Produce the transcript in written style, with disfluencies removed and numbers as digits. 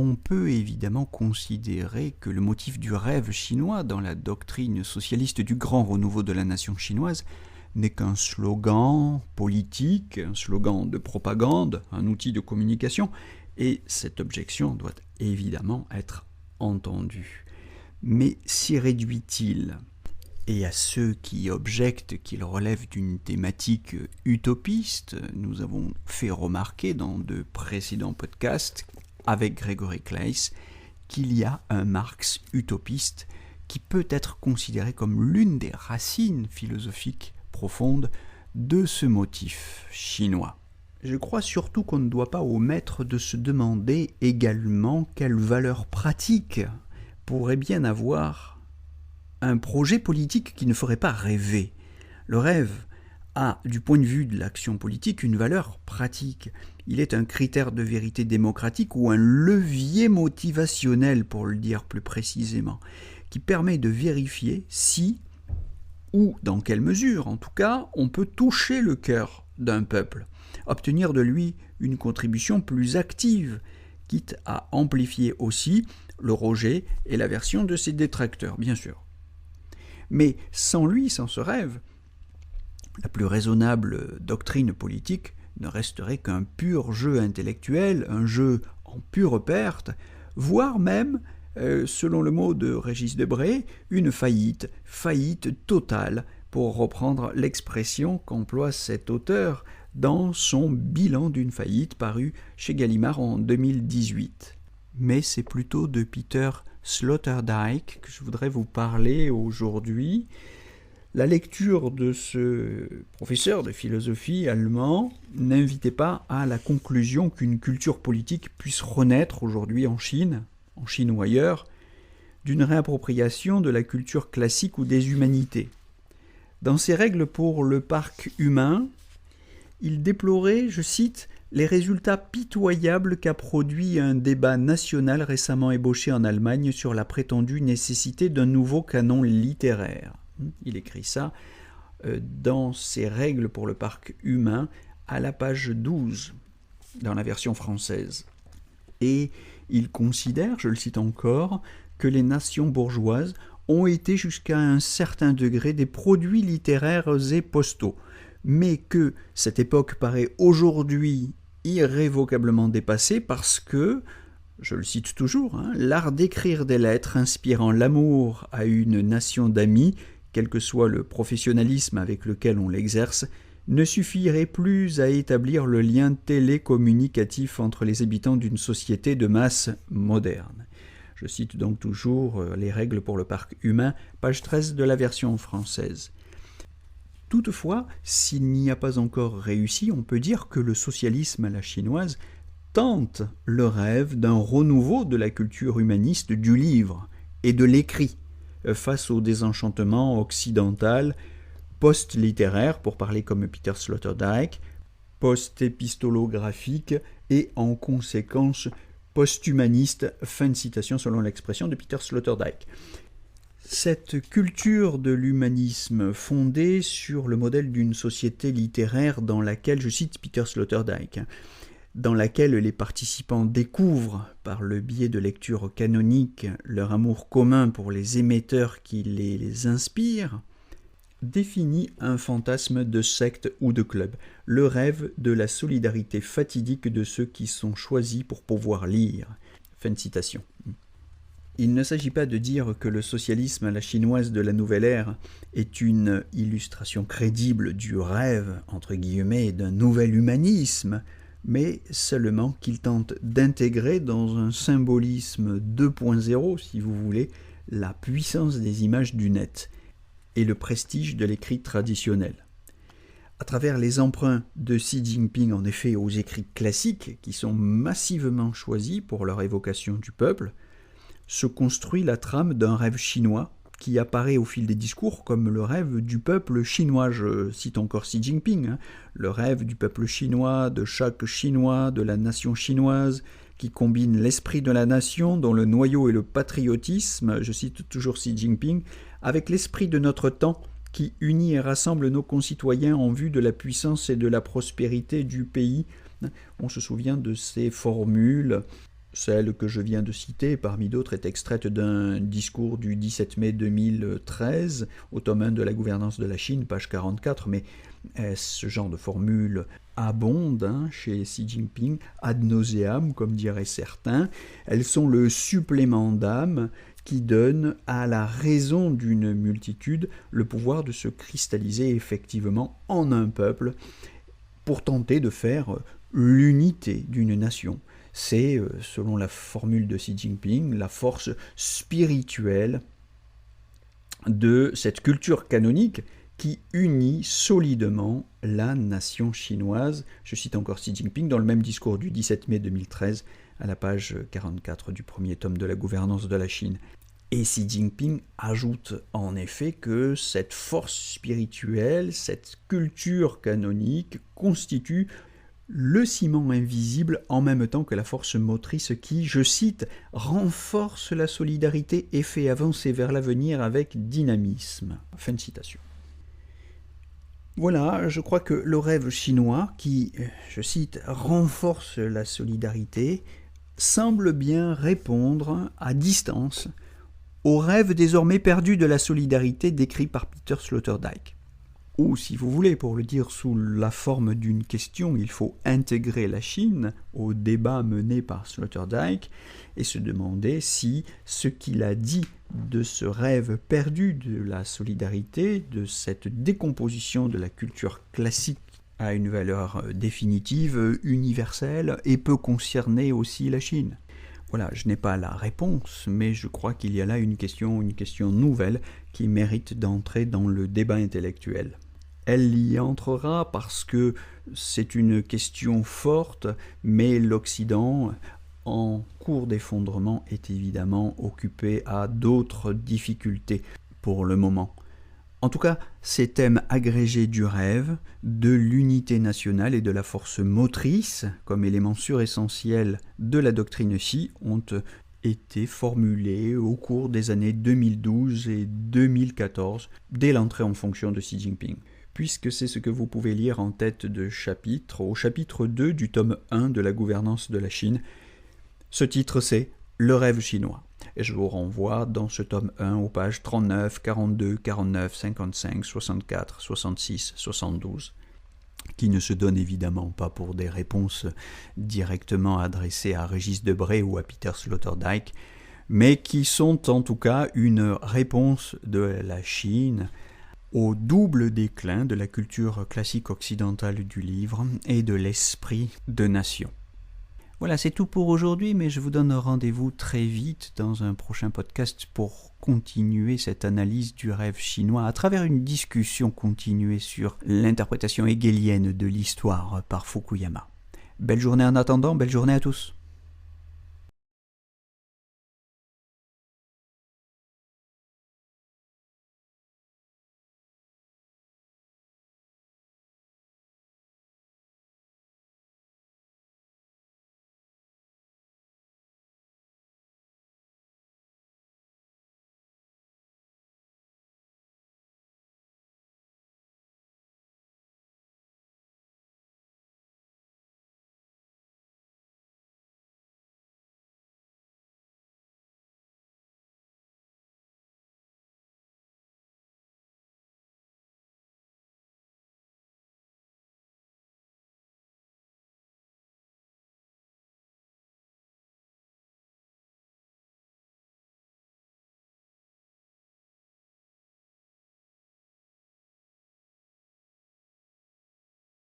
On peut évidemment considérer que le motif du rêve chinois dans la doctrine socialiste du grand renouveau de la nation chinoise n'est qu'un slogan politique, un slogan de propagande, un outil de communication, et cette objection doit évidemment être entendue. Mais s'y réduit-il ? Et à ceux qui objectent qu'il relève d'une thématique utopiste, nous avons fait remarquer dans de précédents podcasts avec Gregory Claeys qu'il y a un Marx utopiste qui peut être considéré comme l'une des racines philosophiques profondes de ce motif chinois. Je crois surtout qu'on ne doit pas omettre de se demander également quelle valeur pratique pourrait bien avoir un projet politique qui ne ferait pas rêver. Le rêve a, du point de vue de l'action politique, une valeur pratique. Il est un critère de vérité démocratique ou un levier motivationnel, pour le dire plus précisément, qui permet de vérifier si, ou dans quelle mesure, en tout cas, on peut toucher le cœur d'un peuple, obtenir de lui une contribution plus active, quitte à amplifier aussi le rejet et l'aversion de ses détracteurs, bien sûr. Mais sans lui, sans ce rêve, la plus raisonnable doctrine politique ne resterait qu'un pur jeu intellectuel, un jeu en pure perte, voire même, selon le mot de Régis Debray, une faillite totale, pour reprendre l'expression qu'emploie cet auteur dans son bilan d'une faillite paru chez Gallimard en 2018. Mais c'est plutôt de Peter Sloterdijk que je voudrais vous parler aujourd'hui. La lecture de ce professeur de philosophie allemand n'invitait pas à la conclusion qu'une culture politique puisse renaître aujourd'hui en Chine ou ailleurs, d'une réappropriation de la culture classique ou des humanités. Dans ses règles pour le parc humain, il déplorait, je cite, les résultats pitoyables qu'a produit un débat national récemment ébauché en Allemagne sur la prétendue nécessité d'un nouveau canon littéraire. Il écrit ça dans ses règles pour le parc humain à la page 12 dans la version française. Et il considère, je le cite encore, que les nations bourgeoises ont été jusqu'à un certain degré des produits littéraires et postaux, mais que cette époque paraît aujourd'hui irrévocablement dépassée parce que, je le cite toujours, l'art d'écrire des lettres inspirant l'amour à une nation d'amis, quel que soit le professionnalisme avec lequel on l'exerce, ne suffirait plus à établir le lien télécommunicatif entre les habitants d'une société de masse moderne. Je cite donc toujours les règles pour le parc humain, page 13 de la version française. Toutefois, s'il n'y a pas encore réussi, on peut dire que le socialisme à la chinoise tente le rêve d'un renouveau de la culture humaniste du livre et de l'écrit face au désenchantement occidental post-littéraire, pour parler comme Peter Sloterdijk, post-épistolographique et en conséquence post-humaniste, fin de citation selon l'expression de Peter Sloterdijk. Cette culture de l'humanisme fondée sur le modèle d'une société littéraire dans laquelle, je cite Peter Sloterdijk, dans laquelle les participants découvrent, par le biais de lectures canoniques, leur amour commun pour les émetteurs qui les inspirent, définit un fantasme de secte ou de club, le rêve de la solidarité fatidique de ceux qui sont choisis pour pouvoir lire. Fin de citation. Il ne s'agit pas de dire que le socialisme à la chinoise de la nouvelle ère est une illustration crédible du rêve, entre guillemets, d'un nouvel humanisme, mais seulement qu'il tente d'intégrer dans un symbolisme 2.0, si vous voulez, la puissance des images du net et le prestige de l'écrit traditionnel. À travers les emprunts de Xi Jinping, en effet, aux écrits classiques, qui sont massivement choisis pour leur évocation du peuple, se construit la trame d'un rêve chinois qui apparaît au fil des discours comme le rêve du peuple chinois. Je cite encore Xi Jinping, le rêve du peuple chinois, de chaque Chinois, de la nation chinoise, qui combine l'esprit de la nation dont le noyau est le patriotisme, je cite toujours Xi Jinping, avec l'esprit de notre temps qui unit et rassemble nos concitoyens en vue de la puissance et de la prospérité du pays. On se souvient de ces formules Celle que je viens de citer, parmi d'autres, est extraite d'un discours du 17 mai 2013, au tome 1 de la gouvernance de la Chine, page 44, mais ce genre de formule abonde chez Xi Jinping, ad nauseam, comme diraient certains. Elles sont le supplément d'âme qui donne à la raison d'une multitude le pouvoir de se cristalliser effectivement en un peuple pour tenter de faire l'unité d'une nation. C'est, selon la formule de Xi Jinping, la force spirituelle de cette culture canonique qui unit solidement la nation chinoise. Je cite encore Xi Jinping dans le même discours du 17 mai 2013 à la page 44 du premier tome de la gouvernance de la Chine. Et Xi Jinping ajoute en effet que cette force spirituelle, cette culture canonique constitue le ciment invisible en même temps que la force motrice qui, je cite, renforce la solidarité et fait avancer vers l'avenir avec dynamisme. Fin de citation. Voilà, je crois que le rêve chinois qui, je cite, renforce la solidarité, semble bien répondre à distance au rêve désormais perdu de la solidarité décrit par Peter Sloterdijk. Ou, si vous voulez, pour le dire sous la forme d'une question, il faut intégrer la Chine au débat mené par Sloterdijk et se demander si ce qu'il a dit de ce rêve perdu de la solidarité, de cette décomposition de la culture classique à une valeur définitive, universelle, et peut concerner aussi la Chine. Voilà, je n'ai pas la réponse, mais je crois qu'il y a là une question nouvelle qui mérite d'entrer dans le débat intellectuel. Elle y entrera parce que c'est une question forte, mais l'Occident, en cours d'effondrement, est évidemment occupé à d'autres difficultés pour le moment. En tout cas, ces thèmes agrégés du rêve, de l'unité nationale et de la force motrice, comme éléments suressentiels de la doctrine Xi, ont été formulés au cours des années 2012 et 2014, dès l'entrée en fonction de Xi Jinping. Puisque c'est ce que vous pouvez lire en tête de chapitre, au chapitre 2 du tome 1 de la gouvernance de la Chine. Ce titre, c'est « Le rêve chinois ». Et je vous renvoie dans ce tome 1 aux pages 39, 42, 49, 55, 64, 66, 72, qui ne se donnent évidemment pas pour des réponses directement adressées à Régis Debray ou à Peter Sloterdijk, mais qui sont en tout cas une réponse de la Chine au double déclin de la culture classique occidentale du livre et de l'esprit de nation. Voilà, c'est tout pour aujourd'hui, mais je vous donne rendez-vous très vite dans un prochain podcast pour continuer cette analyse du rêve chinois à travers une discussion continuée sur l'interprétation hegelienne de l'histoire par Fukuyama. Belle journée en attendant, belle journée à tous.